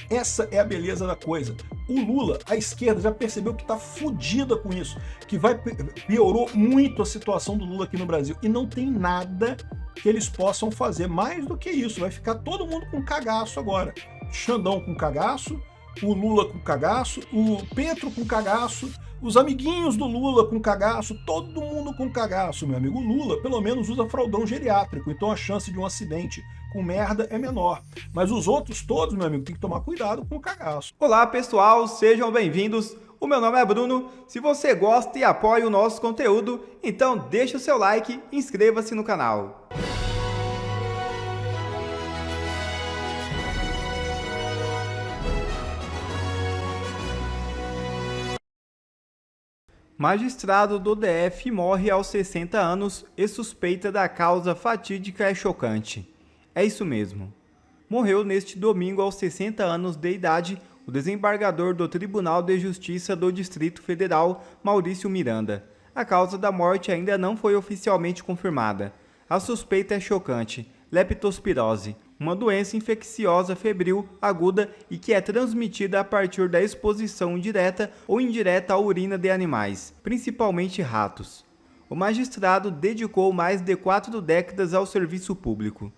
Essa é a beleza da coisa. O Lula, a esquerda já percebeu que está fodida com isso, que piorou muito a situação do Lula aqui no Brasil, e não tem nada que eles possam fazer mais do que isso. Vai ficar todo mundo com cagaço agora. Xandão com cagaço, o Lula com cagaço, o Petro com cagaço, os amiguinhos do Lula com cagaço, todo mundo com cagaço, meu amigo. O Lula, pelo menos, usa fraldão geriátrico, então a chance de um acidente com merda é menor. Mas os outros todos, meu amigo, tem que tomar cuidado com o cagaço. Olá, pessoal, sejam bem-vindos. O meu nome é Bruno. Se você gosta e apoia o nosso conteúdo, então deixa o seu like e inscreva-se no canal. Magistrado do DF morre aos 60 anos e suspeita da causa fatídica é chocante. É isso mesmo. Morreu neste domingo aos 60 anos de idade o desembargador do Tribunal de Justiça do Distrito Federal, Maurício Miranda. A causa da morte ainda não foi oficialmente confirmada. A suspeita é chocante: leptospirose, uma doença infecciosa febril aguda e que é transmitida a partir da exposição direta ou indireta à urina de animais, principalmente ratos. O magistrado dedicou mais de 4 décadas ao serviço público.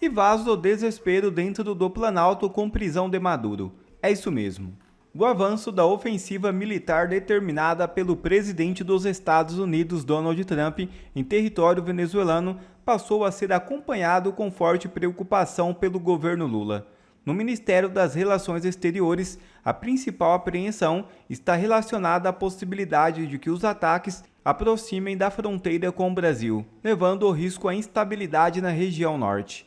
E vaza do desespero dentro do Planalto com prisão de Maduro. É isso mesmo. O avanço da ofensiva militar determinada pelo presidente dos Estados Unidos, Donald Trump, em território venezuelano, passou a ser acompanhado com forte preocupação pelo governo Lula. No Ministério das Relações Exteriores, a principal apreensão está relacionada à possibilidade de que os ataques aproximem da fronteira com o Brasil, levando ao risco à instabilidade na região norte.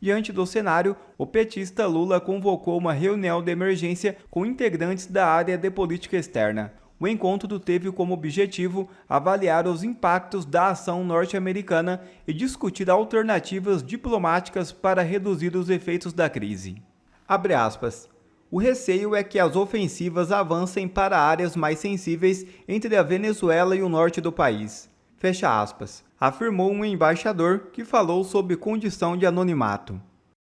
Diante do cenário, o petista Lula convocou uma reunião de emergência com integrantes da área de política externa. O encontro teve como objetivo avaliar os impactos da ação norte-americana e discutir alternativas diplomáticas para reduzir os efeitos da crise. Abre aspas. O receio é que as ofensivas avancem para áreas mais sensíveis entre a Venezuela e o norte do país. Fecha aspas, afirmou um embaixador que falou sob condição de anonimato.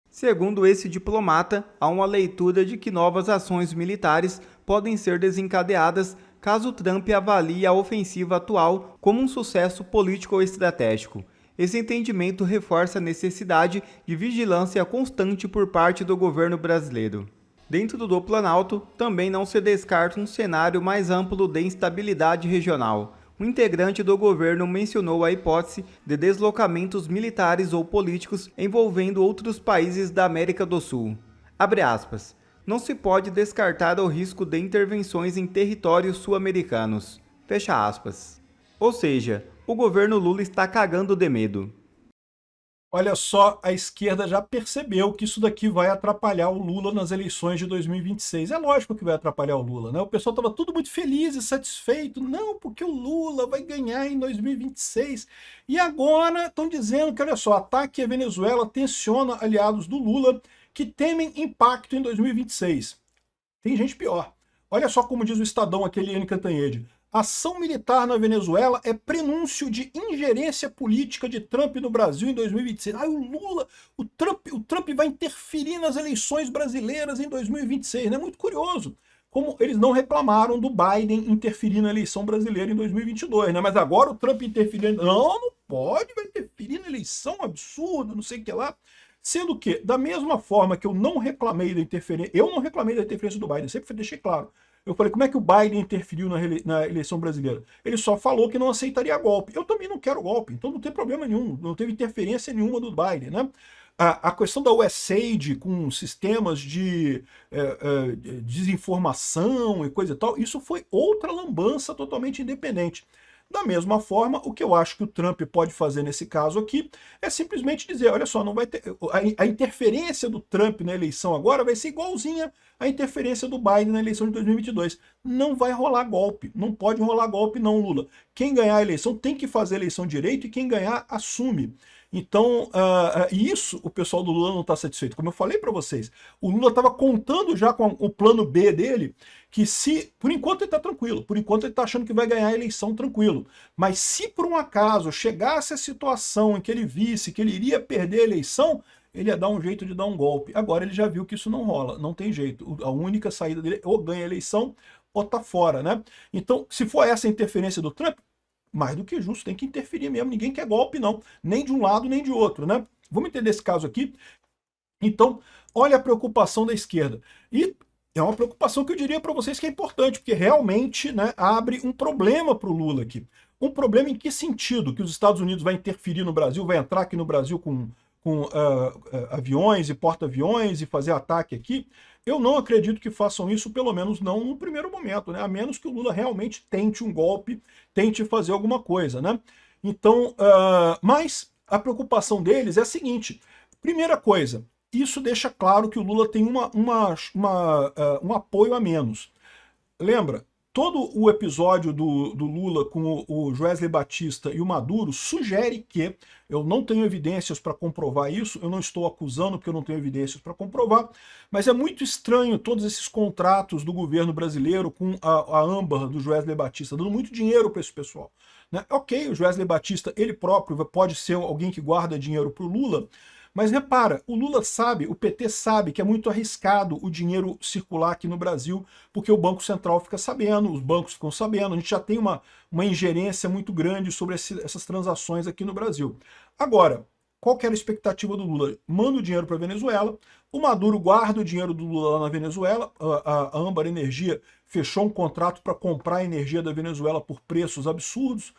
Segundo esse diplomata, há uma leitura de que novas ações militares podem ser desencadeadas caso Trump avalie a ofensiva atual como um sucesso político ou estratégico. Esse entendimento reforça a necessidade de vigilância constante por parte do governo brasileiro. Dentro do Planalto, também não se descarta um cenário mais amplo de instabilidade regional. Um integrante do governo mencionou a hipótese de deslocamentos militares ou políticos envolvendo outros países da América do Sul. Abre aspas. Não se pode descartar o risco de intervenções em territórios sul-americanos. Fecha aspas. Ou seja, o governo Lula está cagando de medo. Olha só, a esquerda já percebeu que isso daqui vai atrapalhar o Lula nas eleições de 2026. É lógico que vai atrapalhar o Lula, né? O pessoal estava tudo muito feliz e satisfeito. Não, porque o Lula vai ganhar em 2026. E agora estão dizendo que, olha só, ataque à Venezuela tensiona aliados do Lula que temem impacto em 2026. Tem gente pior. Olha só como diz o Estadão, aquele Eliane Cantanhede. Ação militar na Venezuela é prenúncio de ingerência política de Trump no Brasil em 2026. O Trump vai interferir nas eleições brasileiras em 2026. É muito curioso como eles não reclamaram do Biden interferir na eleição brasileira em 2022, né? Mas agora o Trump interferindo. Não pode, vai interferir na eleição, absurdo, não sei o que lá. Sendo que, da mesma forma que eu não reclamei da interferência do Biden, sempre deixei claro. Eu falei, como é que o Biden interferiu na eleição brasileira? Ele só falou que não aceitaria golpe. Eu também não quero golpe, então não tem problema nenhum, não teve interferência nenhuma do Biden, né? A questão da USAID com sistemas de desinformação e coisa e tal, isso foi outra lambança totalmente independente. Da mesma forma, o que eu acho que o Trump pode fazer nesse caso aqui é simplesmente dizer, olha só, não vai ter a interferência do Trump na eleição agora vai ser igualzinha à interferência do Biden na eleição de 2022. Não vai rolar golpe, não pode rolar golpe não, Lula. Quem ganhar a eleição tem que fazer a eleição direito e quem ganhar assume. Então, isso o pessoal do Lula não está satisfeito. Como eu falei para vocês, o Lula estava contando já com o plano B dele, que se, por enquanto ele está tranquilo, por enquanto ele está achando que vai ganhar a eleição tranquilo. Mas se por um acaso chegasse a situação em que ele visse que ele iria perder a eleição, ele ia dar um jeito de dar um golpe. Agora ele já viu que isso não rola, não tem jeito. A única saída dele é ou ganha a eleição ou tá fora, né? Então, se for essa a interferência do Trump, mais do que justo, tem que interferir mesmo. Ninguém quer golpe, não. Nem de um lado, nem de outro, né? Vamos entender esse caso aqui. Então, olha a preocupação da esquerda. E é uma preocupação que eu diria para vocês que é importante, porque realmente, né, abre um problema para o Lula aqui. Um problema em que sentido? Que os Estados Unidos vai interferir no Brasil, vai entrar aqui no Brasil com aviões e porta-aviões e fazer ataque aqui? Eu não acredito que façam isso, pelo menos não no primeiro momento, né? A menos que o Lula realmente tente um golpe, tente fazer alguma coisa, né? Então, mas a preocupação deles é a seguinte: primeira coisa, isso deixa claro que o Lula tem um apoio a menos. Lembra? Todo o episódio do Lula com o Joesley Batista e o Maduro sugere que, eu não tenho evidências para comprovar isso, eu não estou acusando porque eu não tenho evidências para comprovar, mas é muito estranho todos esses contratos do governo brasileiro com a âmbar do Joesley Batista, dando muito dinheiro para esse pessoal. Né? Ok, o Joesley Batista, ele próprio pode ser alguém que guarda dinheiro para o Lula, mas repara, o Lula sabe, o PT sabe que é muito arriscado o dinheiro circular aqui no Brasil, porque o Banco Central fica sabendo, os bancos ficam sabendo, a gente já tem uma ingerência muito grande sobre essas transações aqui no Brasil. Agora, qual que era a expectativa do Lula? Manda o dinheiro para a Venezuela, o Maduro guarda o dinheiro do Lula lá na Venezuela, a Âmbar Energia fechou um contrato para comprar a energia da Venezuela por preços absurdos,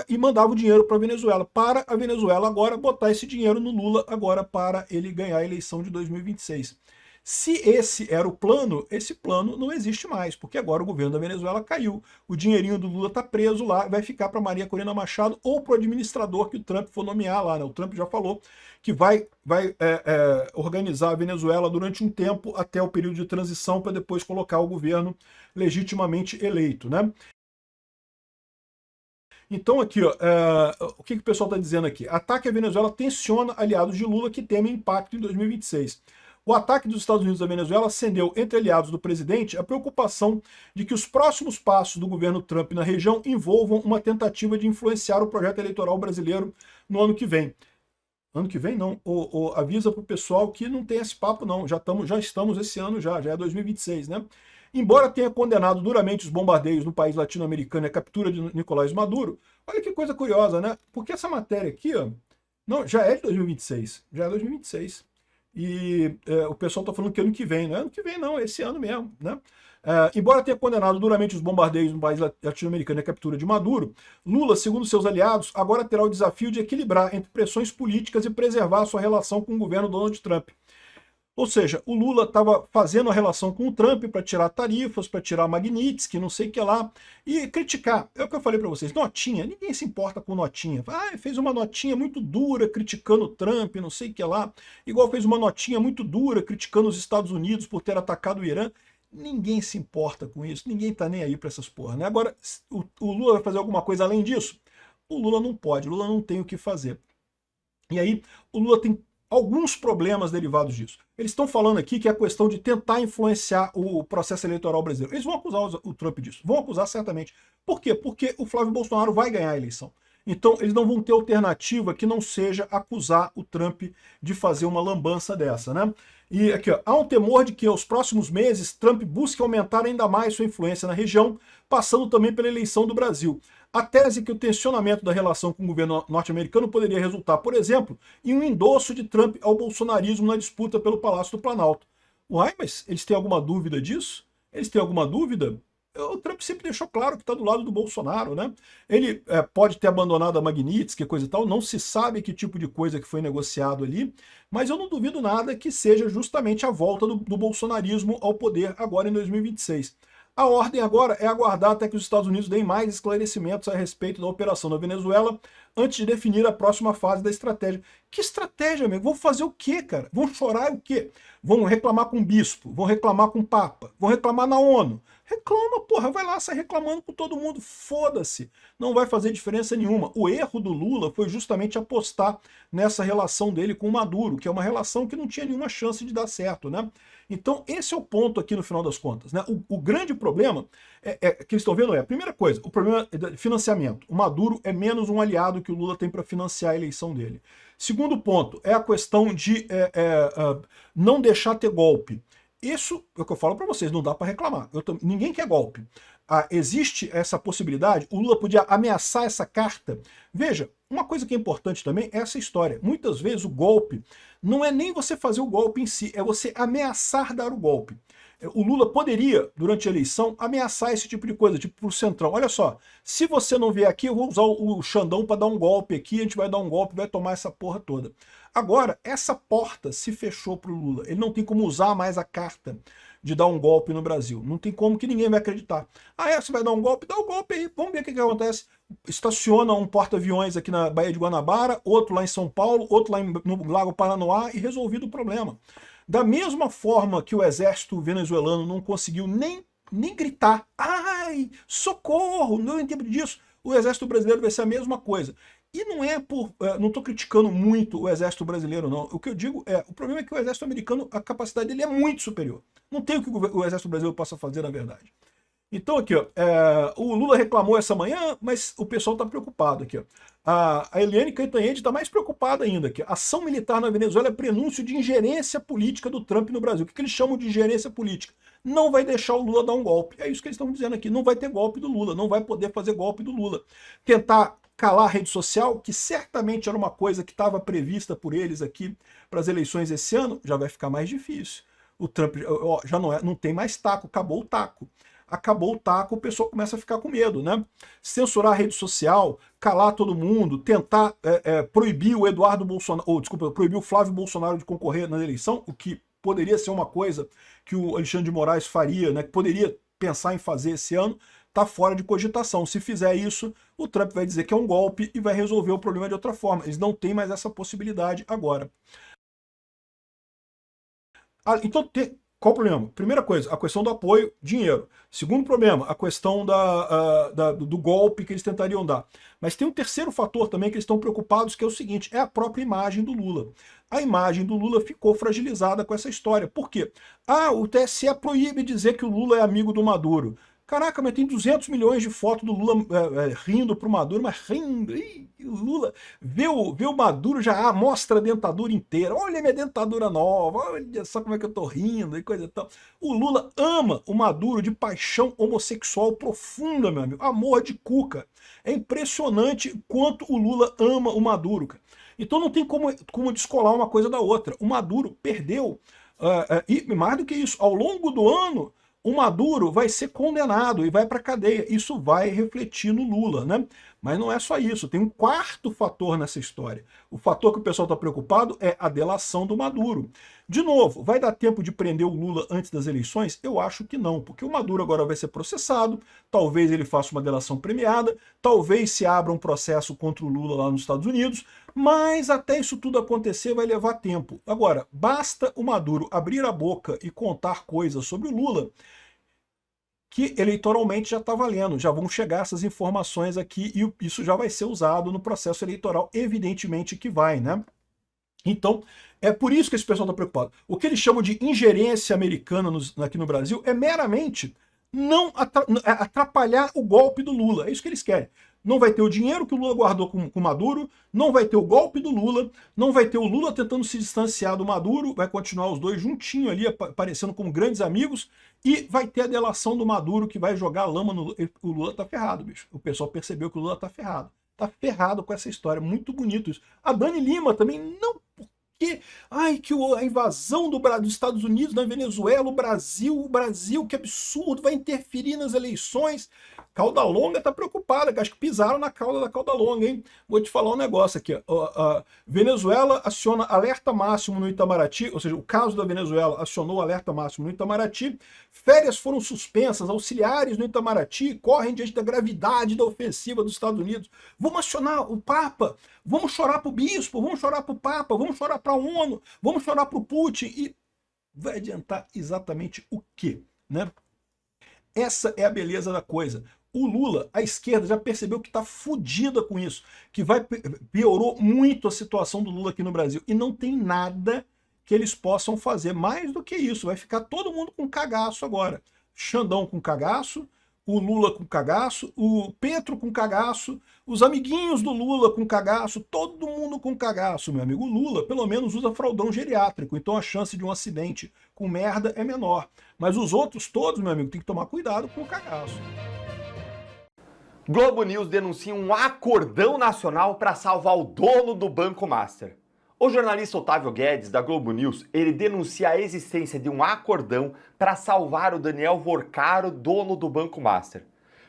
e mandava o dinheiro para a Venezuela agora botar esse dinheiro no Lula agora para ele ganhar a eleição de 2026. Se esse era o plano, esse plano não existe mais, porque agora o governo da Venezuela caiu. O dinheirinho do Lula está preso lá, vai ficar para Maria Corina Machado ou para o administrador que o Trump for nomear lá. Né? O Trump já falou que vai organizar a Venezuela durante um tempo até o período de transição para depois colocar o governo legitimamente eleito, né? Então aqui, ó, o que o pessoal está dizendo aqui? Ataque à Venezuela tensiona aliados de Lula que temem impacto em 2026. O ataque dos Estados Unidos à Venezuela acendeu entre aliados do presidente a preocupação de que os próximos passos do governo Trump na região envolvam uma tentativa de influenciar o projeto eleitoral brasileiro no ano que vem. Ano que vem não, avisa para o pessoal que não tem esse papo não, já estamos esse ano já é 2026, né? Embora tenha condenado duramente os bombardeios no país latino-americano e a captura de Nicolás Maduro, olha que coisa curiosa, né? Porque essa matéria aqui, ó, não, já é de 2026, já é 2026. E o pessoal está falando que ano que vem, não é ano que vem não, é esse ano mesmo, né? Embora tenha condenado duramente os bombardeios no país latino-americano e a captura de Maduro, Lula, segundo seus aliados, agora terá o desafio de equilibrar entre pressões políticas e preservar sua relação com o governo Donald Trump. Ou seja, o Lula estava fazendo a relação com o Trump para tirar tarifas, para tirar Magnitsky, não sei o que lá, e criticar. É o que eu falei para vocês, notinha, ninguém se importa com notinha. Fez uma notinha muito dura criticando o Trump, não sei o que lá, igual fez uma notinha muito dura criticando os Estados Unidos por ter atacado o Irã. Ninguém se importa com isso, ninguém tá nem aí para essas porra, né? Agora, o Lula vai fazer alguma coisa além disso? O Lula não pode, o Lula não tem o que fazer. E aí, o Lula tem alguns problemas derivados disso. Eles estão falando aqui que é a questão de tentar influenciar o processo eleitoral brasileiro. Eles vão acusar o Trump disso. Vão acusar certamente. Por quê? Porque o Flávio Bolsonaro vai ganhar a eleição. Então, eles não vão ter alternativa que não seja acusar o Trump de fazer uma lambança dessa, né? E aqui, ó, há um temor de que aos próximos meses Trump busque aumentar ainda mais sua influência na região, passando também pela eleição do Brasil. A tese que o tensionamento da relação com o governo norte-americano poderia resultar, por exemplo, em um endosso de Trump ao bolsonarismo na disputa pelo Palácio do Planalto. Uai, mas eles têm alguma dúvida disso? Eles têm alguma dúvida? O Trump sempre deixou claro que está do lado do Bolsonaro, né? Ele pode ter abandonado a Magnitsky, coisa e tal, não se sabe que tipo de coisa que foi negociado ali, mas eu não duvido nada que seja justamente a volta do bolsonarismo ao poder agora em 2026. A ordem agora é aguardar até que os Estados Unidos deem mais esclarecimentos a respeito da operação na Venezuela antes de definir a próxima fase da estratégia. Que estratégia, amigo? Vão fazer o quê, cara? Vão chorar o quê? Vão reclamar com o bispo? Vão reclamar com o Papa? Vão reclamar na ONU? Reclama, porra, vai lá, sai reclamando com todo mundo, foda-se. Não vai fazer diferença nenhuma. O erro do Lula foi justamente apostar nessa relação dele com o Maduro, que é uma relação que não tinha nenhuma chance de dar certo, né? Então, esse é o ponto aqui no final das contas, né? O grande problema que eles estão vendo a primeira coisa, o problema é de financiamento. O Maduro é menos um aliado que o Lula tem para financiar a eleição dele. Segundo ponto é a questão de não deixar ter golpe. Isso é o que eu falo para vocês, não dá para reclamar. Ninguém quer golpe. Existe essa possibilidade, o Lula podia ameaçar essa carta. Veja, uma coisa que é importante também é essa história. Muitas vezes o golpe não é nem você fazer o golpe em si, é você ameaçar dar o golpe. O Lula poderia, durante a eleição, ameaçar esse tipo de coisa, tipo pro Centrão. Olha só, se você não vier aqui, eu vou usar o Xandão para dar um golpe aqui, a gente vai dar um golpe, vai tomar essa porra toda. Agora, essa porta se fechou pro Lula. Ele não tem como usar mais a carta de dar um golpe no Brasil. Não tem como, que ninguém vai acreditar. Você vai dar um golpe? Dá um golpe aí, vamos ver o que acontece. Estaciona um porta-aviões aqui na Baía de Guanabara, outro lá em São Paulo, outro lá no Lago Paranoá e resolvido o problema. Da mesma forma que o exército venezuelano não conseguiu nem gritar, ai, socorro, não entendo disso, o exército brasileiro vai ser a mesma coisa. E não é por... não estou criticando muito o exército brasileiro, não. O que eu digo o problema é que o exército americano, a capacidade dele é muito superior. Não tem o que o exército brasileiro possa fazer, na verdade. Então aqui, o Lula reclamou essa manhã, mas o pessoal está preocupado aqui. A Eliane Cantanhede está mais preocupada ainda. Aqui. Ação militar na Venezuela é prenúncio de ingerência política do Trump no Brasil. O que eles chamam de ingerência política? Não vai deixar o Lula dar um golpe. É isso que eles estão dizendo aqui. Não vai ter golpe do Lula, não vai poder fazer golpe do Lula. Tentar calar a rede social, que certamente era uma coisa que estava prevista por eles aqui para as eleições esse ano, já vai ficar mais difícil. O Trump já não tem mais taco, acabou o taco. Acabou o taco, o pessoal começa a ficar com medo, né? Censurar a rede social, calar todo mundo, tentar proibir o Eduardo Bolsonaro, proibir o Flávio Bolsonaro de concorrer na eleição, o que poderia ser uma coisa que o Alexandre de Moraes faria, né? Que poderia pensar em fazer esse ano, está fora de cogitação. Se fizer isso, o Trump vai dizer que é um golpe e vai resolver o problema de outra forma. Eles não têm mais essa possibilidade agora. Então, qual o problema? Primeira coisa, a questão do apoio, dinheiro. Segundo problema, a questão do golpe que eles tentariam dar. Mas tem um terceiro fator também que eles estão preocupados, que é o seguinte, é a própria imagem do Lula. A imagem do Lula ficou fragilizada com essa história. Por quê? O TSE proíbe dizer que o Lula é amigo do Maduro. Caraca, mas tem 200 milhões de fotos do Lula rindo pro Maduro, mas rindo. O Lula vê o Maduro, já mostra a dentadura inteira. Olha a minha dentadura nova, olha só como é que eu tô rindo e coisa e tal. O Lula ama o Maduro de paixão homossexual profunda, meu amigo. Amor de cuca. É impressionante quanto o Lula ama o Maduro, cara. Então não tem como descolar uma coisa da outra. O Maduro perdeu. E mais do que isso, ao longo do ano, o Maduro vai ser condenado e vai para a cadeia. Isso vai refletir no Lula, né? Mas não é só isso, tem um quarto fator nessa história. O fator que o pessoal está preocupado é a delação do Maduro. De novo, vai dar tempo de prender o Lula antes das eleições? Eu acho que não, porque o Maduro agora vai ser processado, talvez ele faça uma delação premiada, talvez se abra um processo contra o Lula lá nos Estados Unidos, mas até isso tudo acontecer vai levar tempo. Agora, basta o Maduro abrir a boca e contar coisas sobre o Lula, que eleitoralmente já está valendo, já vão chegar essas informações aqui e isso já vai ser usado no processo eleitoral, evidentemente que vai, né? Então, é por isso que esse pessoal está preocupado. O que eles chamam de ingerência americana aqui no Brasil é meramente não atrapalhar o golpe do Lula, é isso que eles querem. Não vai ter o dinheiro que o Lula guardou com o Maduro, não vai ter o golpe do Lula, não vai ter o Lula tentando se distanciar do Maduro, vai continuar os dois juntinhos ali, aparecendo como grandes amigos, e vai ter a delação do Maduro que vai jogar lama no Lula. O Lula tá ferrado, bicho. O pessoal percebeu que o Lula tá ferrado. Tá ferrado com essa história, muito bonito isso. A Dani Lima também, não... Que a invasão dos Estados Unidos na Venezuela, o Brasil, que absurdo, vai interferir nas eleições. Cauda Longa tá preocupada, que acho que pisaram na cauda da Cauda Longa, hein? Vou te falar um negócio aqui. A Venezuela aciona alerta máximo no Itamaraty, ou seja, o caso da Venezuela acionou alerta máximo no Itamaraty, férias foram suspensas, auxiliares no Itamaraty correm diante da gravidade da ofensiva dos Estados Unidos. Vamos acionar o Papa, vamos chorar pro bispo, vamos chorar pro Papa, vamos chorar pra ONU, vamos chorar pro Putin, e vai adiantar exatamente o quê, né? Essa é a beleza da coisa. O Lula, a esquerda, já percebeu que está fodida com isso, que piorou muito a situação do Lula aqui no Brasil, e não tem nada que eles possam fazer mais do que isso. Vai ficar todo mundo com cagaço agora. Xandão com cagaço, o Lula com cagaço, o Petro com cagaço, os amiguinhos do Lula com cagaço, todo mundo com cagaço, meu amigo. O Lula, pelo menos, usa fraldão geriátrico, então a chance de um acidente com merda é menor. Mas os outros todos, meu amigo, tem que tomar cuidado com o cagaço. Globo News denuncia um acordão nacional para salvar o dono do Banco Master. O jornalista Otávio Guedes, da Globo News, ele denuncia a existência de um acordão para salvar o Daniel Vorcaro, dono do Banco Master.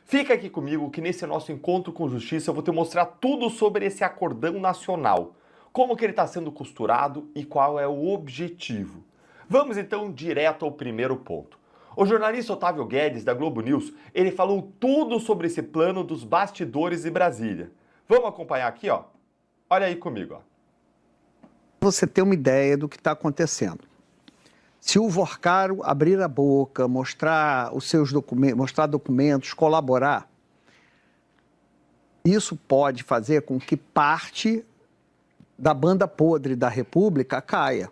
Fica aqui comigo que nesse nosso encontro com justiça eu vou te mostrar tudo sobre esse acordão nacional, como que ele está sendo costurado e qual é o objetivo. Vamos então direto ao primeiro ponto. O jornalista Otávio Guedes, da Globo News, ele falou tudo sobre esse plano dos bastidores de Brasília. Vamos acompanhar aqui, ó. Olha aí comigo, ó. Você ter uma ideia do que está acontecendo. Se o Vorcaro abrir a boca, mostrar os seus documentos, mostrar documentos, colaborar, isso pode fazer com que parte da banda podre da República caia,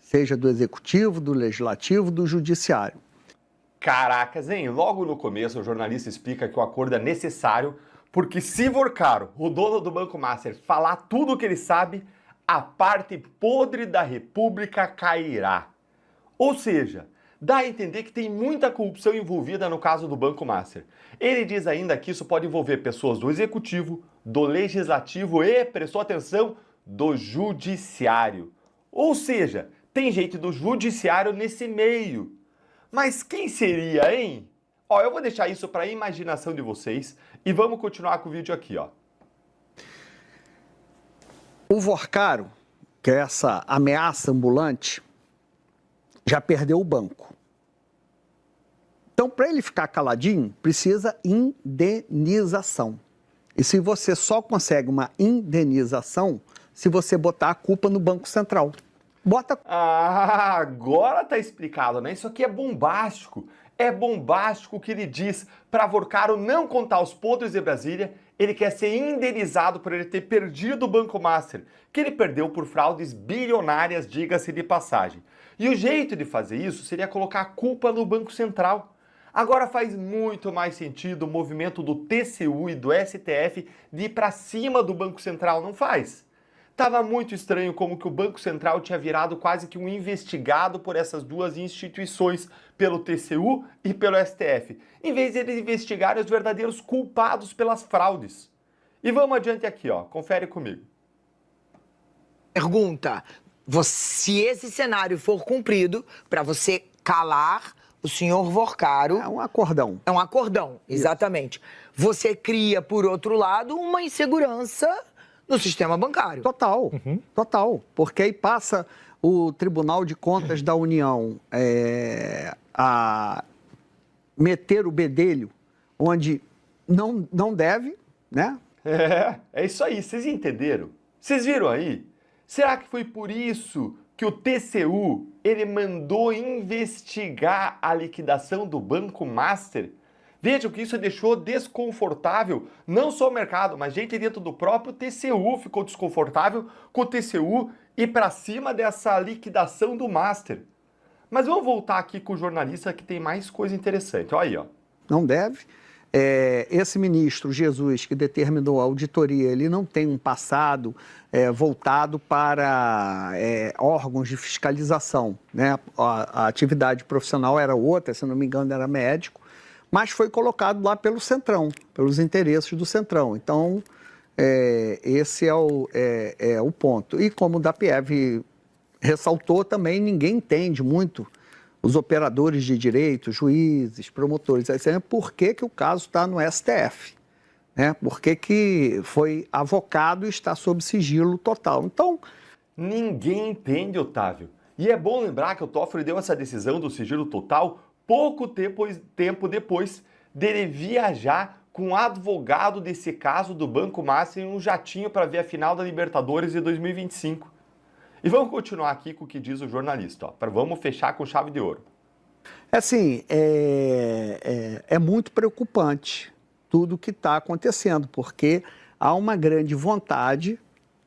seja do Executivo, do Legislativo, do Judiciário. Caracas, hein? Logo no começo o jornalista explica que o acordo é necessário porque se Vorcaro, o dono do Banco Master, falar tudo o que ele sabe, a parte podre da República cairá. Ou seja, dá a entender que tem muita corrupção envolvida no caso do Banco Master. Ele diz ainda que isso pode envolver pessoas do Executivo, do Legislativo e, prestou atenção, do Judiciário. Ou seja, tem gente do Judiciário nesse meio. Mas quem seria, hein? Ó, eu vou deixar isso para a imaginação de vocês e vamos continuar com o vídeo aqui, ó. O Vorcaro, que é essa ameaça ambulante, já perdeu o banco. Então, para ele ficar caladinho, precisa indenização. E se você só consegue uma indenização se você botar a culpa no Banco Central. Ah, agora tá explicado, né? Isso aqui é bombástico. É bombástico o que ele diz para Vorcaro não contar os podres de Brasília. Ele quer ser indenizado por ele ter perdido o Banco Master, que ele perdeu por fraudes bilionárias, diga-se de passagem. E o jeito de fazer isso seria colocar a culpa no Banco Central. Agora faz muito mais sentido o movimento do TCU e do STF de ir para cima do Banco Central, não faz? Tava muito estranho como que o Banco Central tinha virado quase que um investigado por essas duas instituições, pelo TCU e pelo STF, em vez de eles investigarem os verdadeiros culpados pelas fraudes. E vamos adiante aqui, ó, confere comigo. Pergunta, se esse cenário for cumprido, para você calar o senhor Vorcaro... É um acordão. É um acordão, exatamente. Você cria, por outro lado, uma insegurança no sistema bancário. Total, total. Porque aí passa o Tribunal de Contas da União a meter o bedelho onde não deve, né? É isso aí, vocês entenderam? Vocês viram aí? Será que foi por isso que o TCU ele mandou investigar a liquidação do Banco Master? Vejam que isso deixou desconfortável não só o mercado, mas gente dentro do próprio TCU ficou desconfortável com o TCU ir para cima dessa liquidação do Master. Mas vamos voltar aqui com o jornalista que tem mais coisa interessante. Olha aí, ó. Não deve. Esse ministro Jesus que determinou a auditoria, ele não tem um passado voltado para órgãos de fiscalização, né? A atividade profissional era outra, se não me engano era médico, mas foi colocado lá pelo Centrão, pelos interesses do Centrão. Então, esse é o ponto. E como o DAPIEV ressaltou também, ninguém entende muito os operadores de direito, juízes, promotores, etc., por que o caso está no STF, né? Por que foi avocado e está sob sigilo total. Então, ninguém entende, Otávio. E é bom lembrar que o Toffoli deu essa decisão do sigilo total pouco tempo depois dele viajar com um advogado desse caso do Banco Master em um jatinho para ver a final da Libertadores de 2025. E vamos continuar aqui com o que diz o jornalista, ó, vamos fechar com chave de ouro. Assim, é muito preocupante tudo o que está acontecendo, porque há uma grande vontade,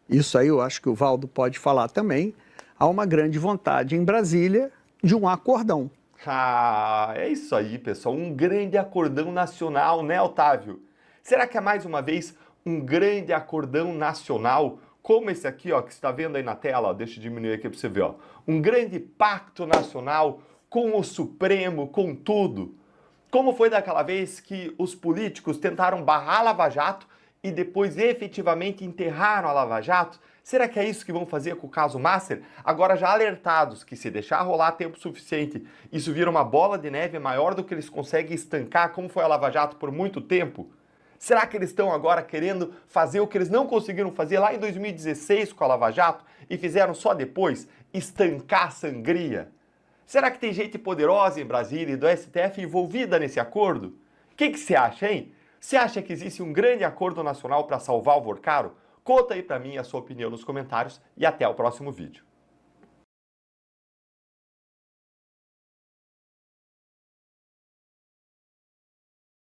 isso aí eu acho que o Valdo pode falar também, há uma grande vontade em Brasília de um acordão. Ah, é isso aí, pessoal. Um grande acordão nacional, né, Otávio? Será que é mais uma vez um grande acordão nacional, como esse aqui, ó, que você está vendo aí na tela? Ó, deixa eu diminuir aqui para você ver, ó. Um grande pacto nacional com o Supremo, com tudo. Como foi daquela vez que os políticos tentaram barrar a Lava Jato e depois efetivamente enterraram a Lava Jato? Será que é isso que vão fazer com o caso Master? Agora já alertados que se deixar rolar tempo suficiente, isso vira uma bola de neve maior do que eles conseguem estancar, como foi a Lava Jato por muito tempo? Será que eles estão agora querendo fazer o que eles não conseguiram fazer lá em 2016 com a Lava Jato e fizeram só depois? Estancar a sangria? Será que tem gente poderosa em Brasília e do STF envolvida nesse acordo? O que você acha, hein? Você acha que existe um grande acordo nacional para salvar o Vorcaro? Conta aí pra mim a sua opinião nos comentários e até o próximo vídeo.